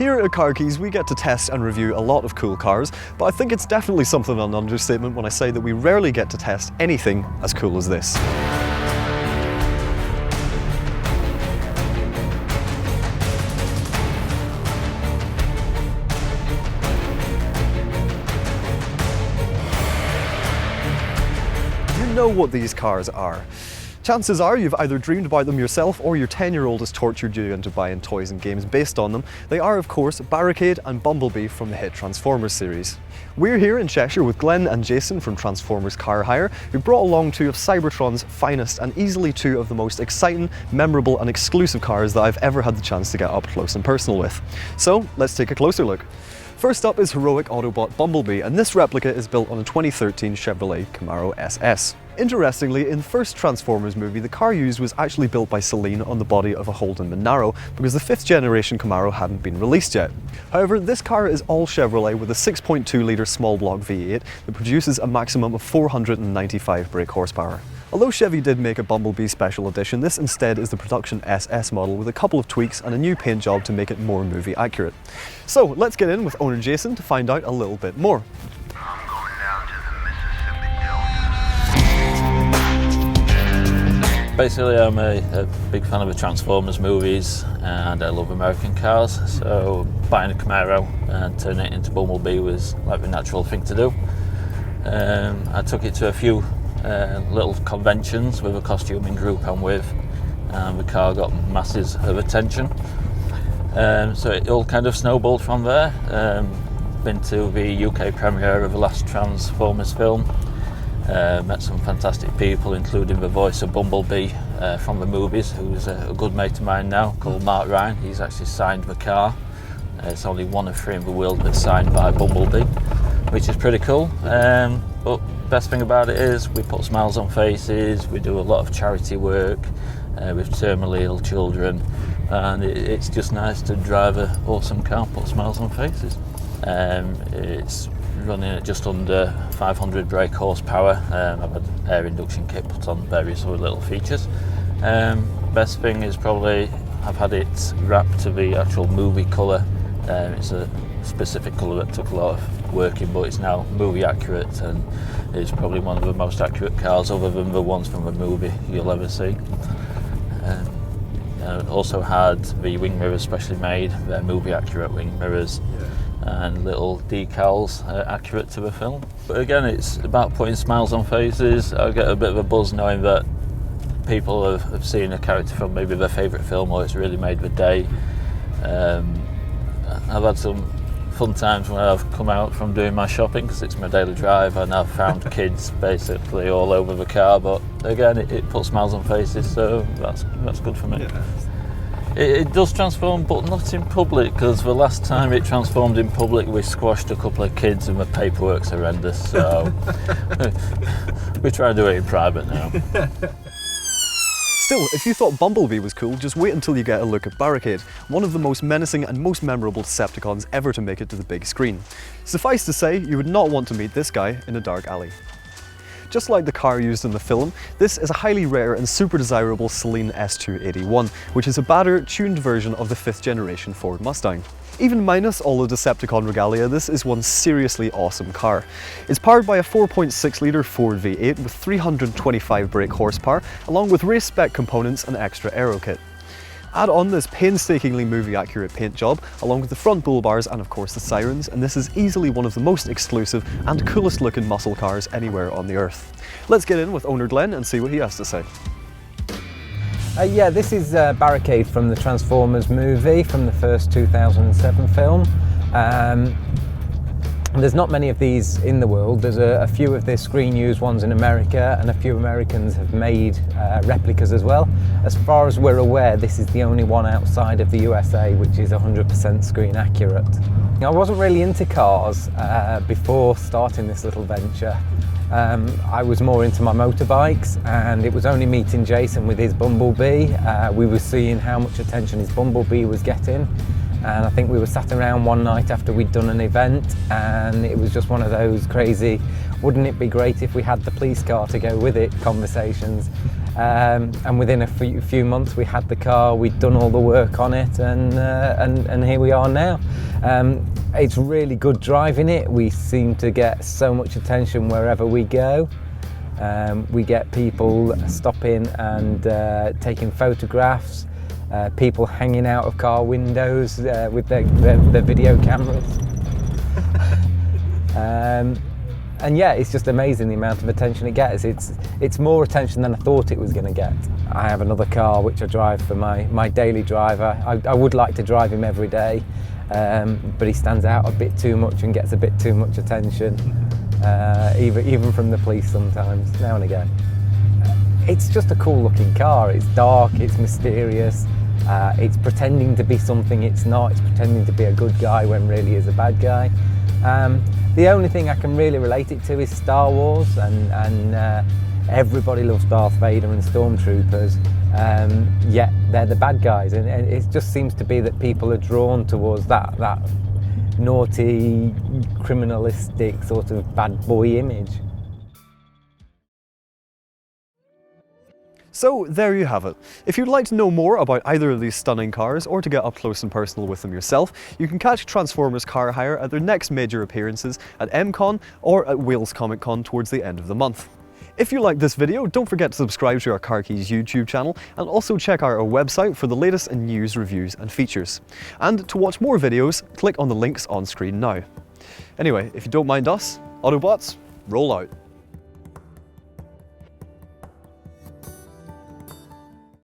Here at Car Keys, we get to test and review a lot of cool cars, but I think it's definitely something of an understatement when I say that we rarely get to test anything as cool as this. You know what these cars are. Chances are you've either dreamed about them yourself or your 10-year-old has tortured you into buying toys and games based on them. They are, of course, Barricade and Bumblebee from the hit Transformers series. We're here in Cheshire with Glenn and Jason from Transformers Car Hire, who brought along two of Cybertron's finest and easily two of the most exciting, memorable and exclusive cars that I've ever had the chance to get up close and personal with. So let's take a closer look. First up is heroic Autobot Bumblebee, and this replica is built on a 2013 Chevrolet Camaro SS. Interestingly, in the first Transformers movie, the car used was actually built by Saleen on the body of a Holden Monaro because the 5th generation Camaro hadn't been released yet. However, this car is all Chevrolet with a 6.2 litre small block V8 that produces a maximum of 495 brake horsepower. Although Chevy did make a Bumblebee Special Edition, this instead is the production SS model with a couple of tweaks and a new paint job to make it more movie accurate. So let's get in with owner Jason to find out a little bit more. Basically, I'm a big fan of the Transformers movies and I love American cars, so buying a Camaro and turning it into Bumblebee was like the natural thing to do. I took it to a few little conventions with a costuming group I'm with, and the car got masses of attention. So it all kind of snowballed from there. Been to the UK premiere of the last Transformers film. Met some fantastic people, including the voice of Bumblebee from the movies, who's a good mate of mine now, called Mark Ryan. He's actually signed the car. It's only one of 3 in the world that's signed by Bumblebee, which is pretty cool. But best thing about it is we put smiles on faces, we do a lot of charity work with terminally ill children, and it's just nice to drive an awesome car, put smiles on faces. It's running at just under 500 brake horsepower. I've had air induction kit put on various other little features. Best thing is probably I've had it wrapped to the actual movie colour. It's a specific colour that took a lot of working, but it's now movie accurate, and it's probably one of the most accurate cars other than the ones from the movie you'll ever see. Also had the wing mirrors specially made, they're movie accurate wing mirrors, and little decals accurate to the film. But again, it's about putting smiles on faces. I get a bit of a buzz knowing that people have seen a character from maybe their favourite film, or it's really made the day. I've had some fun times when I've come out from doing my shopping, because it's my daily drive, and I've found kids basically all over the car, but again it puts smiles on faces, so that's good for me. Yeah. It does transform, but not in public, because the last time it transformed in public we squashed a couple of kids and the paperwork's horrendous, so we try to do it in private now. Still, if you thought Bumblebee was cool, just wait until you get a look at Barricade, one of the most menacing and most memorable Decepticons ever to make it to the big screen. Suffice to say, you would not want to meet this guy in a dark alley. Just like the car used in the film, this is a highly rare and super desirable Saleen S281, which is a badder, tuned version of the 5th generation Ford Mustang. Even minus all the Decepticon regalia, this is one seriously awesome car. It's powered by a 4.6 litre Ford V8 with 325 brake horsepower, along with race spec components and extra aero kit. Add on this painstakingly movie accurate paint job, along with the front bull bars and of course the sirens, and this is easily one of the most exclusive and coolest looking muscle cars anywhere on the earth. Let's get in with owner Glenn and see what he has to say. Yeah, this is Barricade from the Transformers movie, from the first 2007 film. There's not many of these in the world. There's a few of the screen-used ones in America, and a few Americans have made replicas as well. As far as we're aware, this is the only one outside of the USA which is 100% screen accurate. I wasn't really into cars before starting this little venture. I was more into my motorbikes, and it was only meeting Jason with his Bumblebee. We were seeing how much attention his Bumblebee was getting. And I think we were sat around one night after we'd done an event, and it was just one of those crazy, wouldn't it be great if we had the police car to go with it conversations. and within a few months we had the car, we'd done all the work on it, and here we are now. It's really good driving it. We seem to get so much attention wherever we go. We get people stopping and taking photographs, people hanging out of car windows with their video cameras. And yeah, it's just amazing the amount of attention it gets. It's more attention than I thought it was going to get. I have another car which I drive for my daily driver. I would like to drive him every day, but he stands out a bit too much and gets a bit too much attention, even from the police sometimes, now and again. It's just a cool looking car. It's dark, it's mysterious, it's pretending to be something it's not. It's pretending to be a good guy when really is a bad guy. The only thing I can really relate it to is Star Wars, and everybody loves Darth Vader and Stormtroopers, yet they're the bad guys, and it just seems to be that people are drawn towards that naughty, criminalistic sort of bad boy image. So there you have it. If you'd like to know more about either of these stunning cars, or to get up close and personal with them yourself, you can catch Transformers Car Hire at their next major appearances at MCon or at Wales Comic Con towards the end of the month. If you liked this video, don't forget to subscribe to our Car Keys YouTube channel, and also check out our website for the latest in news, reviews and features. And to watch more videos, click on the links on screen now. Anyway, if you don't mind us, Autobots, roll out.